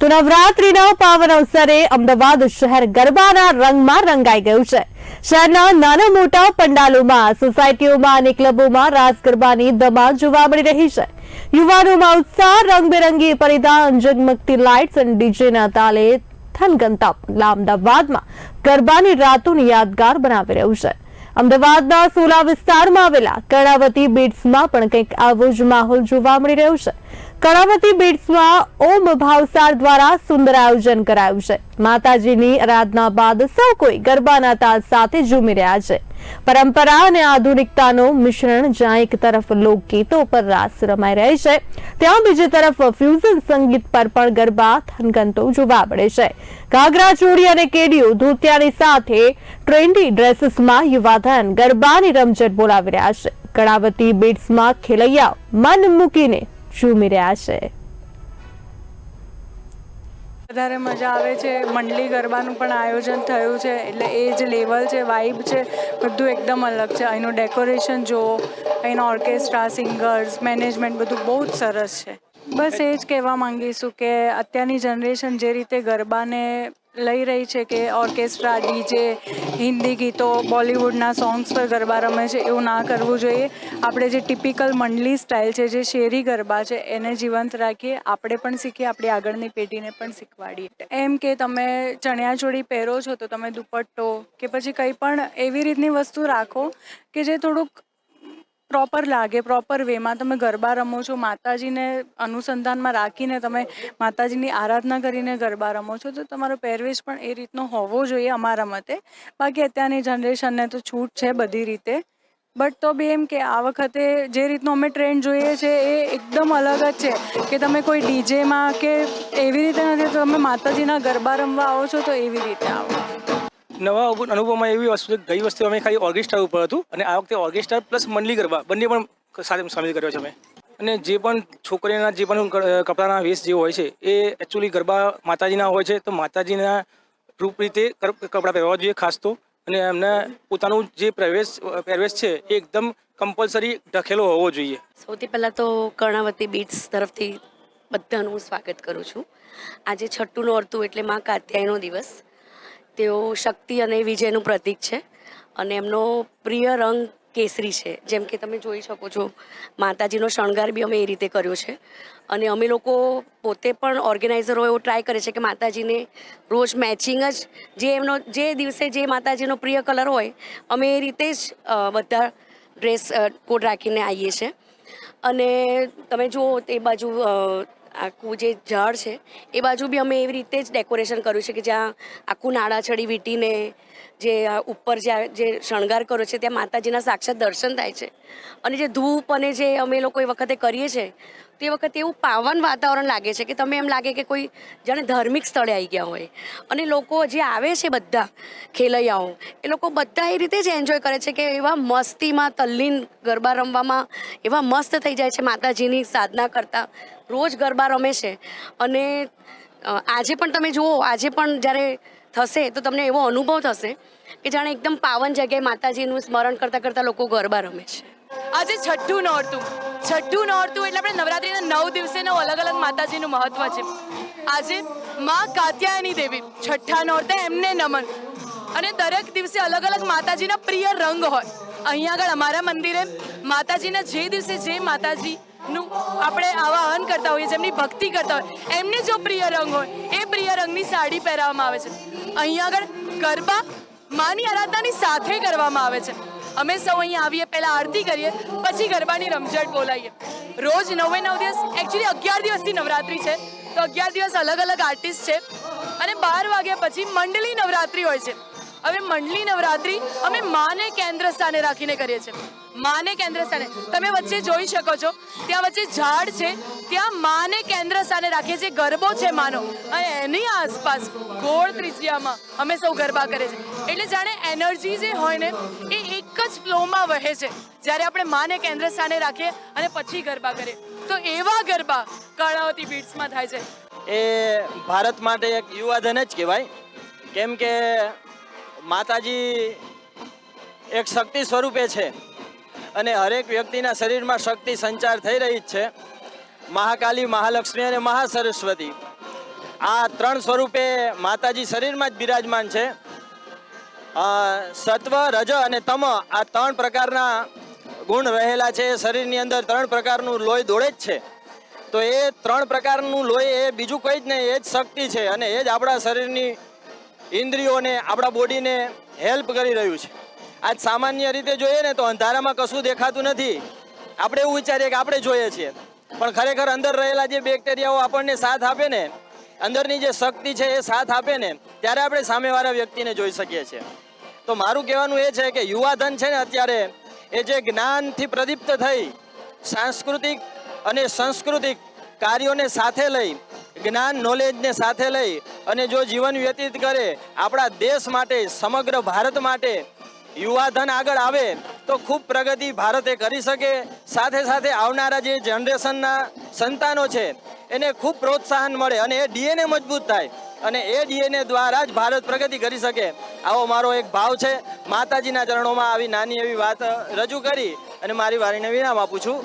તો નવરાત્રીના પાવન અવસરે અમદાવાદ શહેર ગરબાના રંગમાં રંગાઈ ગયું છે। શહેરના નાના મોટા પંડાલોમાં, સોસાયટીઓમાં અને ક્લબોમાં રાસ ગરબાની ધમાલ જોવા મળી રહી છે। યુવાનોમાં ઉત્સાહ, રંગબેરંગી પરિધાન, ઝગમગતી લાઇટ્સ અને ડીજેના તાલે થનગનતા પગલા અમદાવાદમાં ગરબાની રાતોને યાદગાર બનાવી રહ્યું છે। અમદાવાદના સોલા વિસ્તારમાં આવેલા કર્ણાવતી બીટ્સમાં પણ કંઈક આવો જ માહોલ જોવા મળી રહ્યો છે। કર્ણાવતી બીટ્સમાં ઓમ ભાવસાર દ્વારા સુંદર આયોજન કરાયું છે। માતાજીની આરાધના બાદ સૌ કોઈ ગરબાના તાલ સાથે ઝૂમી રહ્યા છે। પરંપરા અને આધુનિકતાનું મિશ્રણ, જ્યાં એક તરફ લોકગીતો પર રાસ રમાઈ રહી છે, ત્યાં બીજી તરફ ફ્યુઝન સંગીત પર પણ ગરબા થનગનતો જોવા મળે છે। ઘાઘરા, ચોળી અને કેડિયું, ધોતિયાની સાથે ટ્રેન્ડી ડ્રેસીસમાં યુવાધન ગરબાની રમઝટ બોલાવી રહ્યા છે। કર્ણાવતી બીટ્સમાં ખેલૈયાઓ મન મૂકીને ઝૂમી રહ્યા છે। વધારે મજા આવે છે। મંડલી ગરબાનું પણ આયોજન થયું છે, એટલે એ જે લેવલ છે, વાઇબ છે, બધું એકદમ અલગ છે। અહીંનું ડેકોરેશન જુઓ, અહીંનો ઓર્કેસ્ટ્રા, સિંગર્સ, મેનેજમેન્ટ બધું બહુ જ સરસ છે। બસ એ જ કહેવા માંગીશું કે અત્યારની જનરેશન જે રીતે ગરબાને લઈ રહી છે કે ઓર્કેસ્ટ્રા, ડીજે, હિન્દી ગીતો, બોલિવૂડના સોંગ્સ પર ગરબા રમે છે, એવું ના કરવું જોઈએ। આપણે જે ટિપિકલ મંડલી સ્ટાઇલ છે, જે શેરી ગરબા છે, એને જીવંત રાખીએ, આપણે પણ શીખીએ, આપણી આગળની પેઢીને પણ શીખવાડીએ। એમ કે તમે ચણિયાચોળી પહેરો છો તો તમે દુપટ્ટો કે પછી કંઈ પણ એવી રીતની વસ્તુ રાખો કે જે થોડુંક પ્રોપર લાગે, પ્રોપર વેમાં તમે ગરબા રમો છો, માતાજીને અનુસંધાનમાં રાખીને તમે માતાજીની આરાધના કરીને ગરબા રમો છો, તો તમારો પહેરવેશ પણ એ રીતનો હોવો જોઈએ અમારા મતે। બાકી અત્યારની જનરેશનને તો છૂટ છે બધી રીતે, બટ તો બી એમ કે આ વખતે જે રીતનો અમે ટ્રેન્ડ જોઈએ છે એ એકદમ અલગ જ છે કે તમે કોઈ ડીજેમાં કે એવી રીતે નથી, તો તમે માતાજીના ગરબા રમવા આવો છો તો એવી રીતે આવો। નવા અનુભવમાં એવી વસ્તુ, ગઈ વસ્તુ અમે ખાલી ઓર્કેસ્ટ્રા ઉપર હતું અને આ વખતે ઓર્કેસ્ટ્રા પ્લસ મંડલી ગરબા બંને પણ સાથે સામેલ કર્યો છે અમે। અને જે પણ છોકરીઓના જે પણ કપડાના વેશ જે હોય છે એ એકચ્યુઅલી ગરબા માતાજીના હોય છે, તો માતાજીના રૂપ રીતે કપડાં પહેરવા જોઈએ ખાસ તો। અને એમને પોતાનું જે પહેરવેશ છે એ એકદમ કમ્પલસરી ઢકેલો હોવો જોઈએ। સૌથી પહેલાં તો કર્ણાવતી બીટ્સ તરફથી બધાનું સ્વાગત કરું છું। આજે છઠ્ઠું નોરતું એટલે મા કાત્યાયનો દિવસ। તેઓ શક્તિ અને વિજયનું પ્રતીક છે અને એમનો પ્રિય રંગ કેસરી છે। જેમ કે તમે જોઈ શકો છો, માતાજીનો શણગાર બી અમે એ રીતે કર્યો છે અને અમે લોકો પોતે પણ ઓર્ગેનાઇઝરો એવો ટ્રાય કરે છે કે માતાજીને રોજ મેચિંગ જ જે દિવસે જે માતાજીનો પ્રિય કલર હોય, અમે એ રીતે જ બધા ડ્રેસ કોડ રાખીને આવીએ છીએ। અને તમે જુઓ તે બાજુ આખું જે ઝાડ છે એ બાજુ બી અમે એવી રીતે જ ડેકોરેશન કર્યું છે કે જ્યાં આખું નાળાછડી વીંટીને જે ઉપર જે શણગાર કર્યો છે ત્યાં માતાજીના સાક્ષાત દર્શન થાય છે। અને જે ધૂપ અને જે અમે લોકો એ વખતે કરીએ છીએ તે વખતે એવું પાવન વાતાવરણ લાગે છે કે તમે એમ લાગે કે કોઈ જાણે ધાર્મિક સ્થળે આવી ગયા હોય। અને લોકો જે આવે છે બધા ખેલૈયાઓ, એ લોકો બધા એ રીતે જ એન્જોય કરે છે કે એવા મસ્તીમાં તલ્લીન ગરબા રમવામાં એવા મસ્ત થઈ જાય છે, માતાજીની સાધના કરતા રોજ ગરબા રમે છે। અને આજે પણ તમે જુઓ, આજે પણ જ્યારે થશે તો તમને એવો અનુભવ થશે કે જાણે એકદમ પાવન જગ્યાએ માતાજીનું સ્મરણ કરતાં કરતાં લોકો ગરબા રમે છે। આજે છઠ્ઠું નોરતું એટલે આપણે નવરાત્રીના 9 દિવસેનું અલગ અલગ માતાજીનું મહત્વ છે। આજે મા કાત્યાયની દેવી, છઠ્ઠા નોરતે એમને નમન। અને દરેક દિવસે અલગ અલગ માતાજીના પ્રિય રંગ હોય। અહીંયા આગળ અમારા મંદિરે માતાજીના જે દિવસે જે માતાજીનું આપણે આવાહન કરતા હોઈએ, જેમની ભક્તિ કરતા હોય, એમને જો પ્રિય રંગ હોય એ પ્રિય રંગની સાડી પહેરાવવામાં આવે છે। અહીંયા આગળ ગરબા માની આરાધનાની સાથે કરવામાં આવે છે। અમે સૌ અહીંયા આવીએ, પહેલાં આરતી કરીએ, પછી ગરબાની રમઝટ બોલાવીએ। રોજ 9 દિવસ, એકચ્યુઅલી 11 દિવસથી નવરાત્રિ છે, તો 11 દિવસ અલગ અલગ આર્ટિસ્ટ છે અને 12 વાગ્યા પછી મંડલી નવરાત્રિ હોય છે। હવે મંડલી નવરાત્રિ અમે માને કેન્દ્ર સ્થાને રાખીને કરીએ છીએ। માને કેન્દ્ર સ્થાને તમે વચ્ચે જોઈ શકો છો, ત્યાં વચ્ચે ઝાડ છે, ત્યાં માને કેન્દ્ર સ્થાને રાખીએ છીએ। ગરબો છે માનો અને એની આસપાસ ગોળ ત્રિજ્યામાં અમે સૌ ગરબા કરીએ છીએ। એટલે જાણે એનર્જી જે હોય ને એ એક જ ફ્લોમાં વહે છે જ્યારે આપણે માને કેન્દ્ર સ્થાને રાખીએ અને પછી ગરબા કરીએ। તો એવા ગરબા કર્ણાવતી બીટ્સમાં થાય છે। એ ભારત માટે એક યુવાધન જ કહેવાય, કેમ કે માતાજી એક શક્તિ સ્વરૂપે છે અને હરેક વ્યક્તિના શરીરમાં શક્તિ સંચાર થઈ રહી જ છે। મહાકાલી, મહાલક્ષ્મી અને મહાસરસ્વતી આ 3 સ્વરૂપે માતાજી શરીરમાં જ બિરાજમાન છે. સત્વ, રજ અને તમ આ 3 પ્રકારના ગુણ રહેલા છે. શરીરની અંદર 3 પ્રકારનું લોહી દોડે જ છે. તો એ 3 પ્રકારનું લોહી એ બીજું કંઈ જ નહીં, એ જ શક્તિ છે અને એ જ આપણા શરીરની ઇન્દ્રિયોને, આપણા બોડીને હેલ્પ કરી રહ્યું છે. આજ સામાન્ય રીતે જોઈએ ને તો અંધારામાં કશું દેખાતું નથી. આપણે એવું વિચારીએ કે આપણે જોઈએ છીએ, પણ ખરેખર અંદર રહેલા જે બેક્ટેરિયાઓ આપણને સાથ આપે ને, અંદરની જે શક્તિ છે એ સાથ આપે ને, ત્યારે આપણે સામેવાળા વ્યક્તિને જોઈ શકીએ છીએ. તો મારું કહેવાનું એ છે કે યુવાધન છે ને અત્યારે એ જે જ્ઞાનથી પ્રદીપ્ત થઈ સાંસ્કૃતિક અને સાંસ્કૃતિક કાર્યોને સાથે લઈ, જ્ઞાન નોલેજને સાથે લઈ અને જો જીવન વ્યતીત કરે, આપણા દેશ માટે, સમગ્ર ભારત માટે યુવાધન આગળ આવે તો ખૂબ પ્રગતિ ભારતે કરી શકે. સાથે સાથે આવનારા જે જનરેશનના સંતાનો છે એને ખૂબ પ્રોત્સાહન મળે અને એ ડીએનએ મજબૂત થાય અને એ ડીએનએ દ્વારા જ ભારત પ્રગતિ કરી શકે. આવો મારો એક ભાવ છે. માતાજીના ચરણોમાં આવી નાની એવી વાત રજૂ કરી અને મારી વારીને વિરામ આપું છું.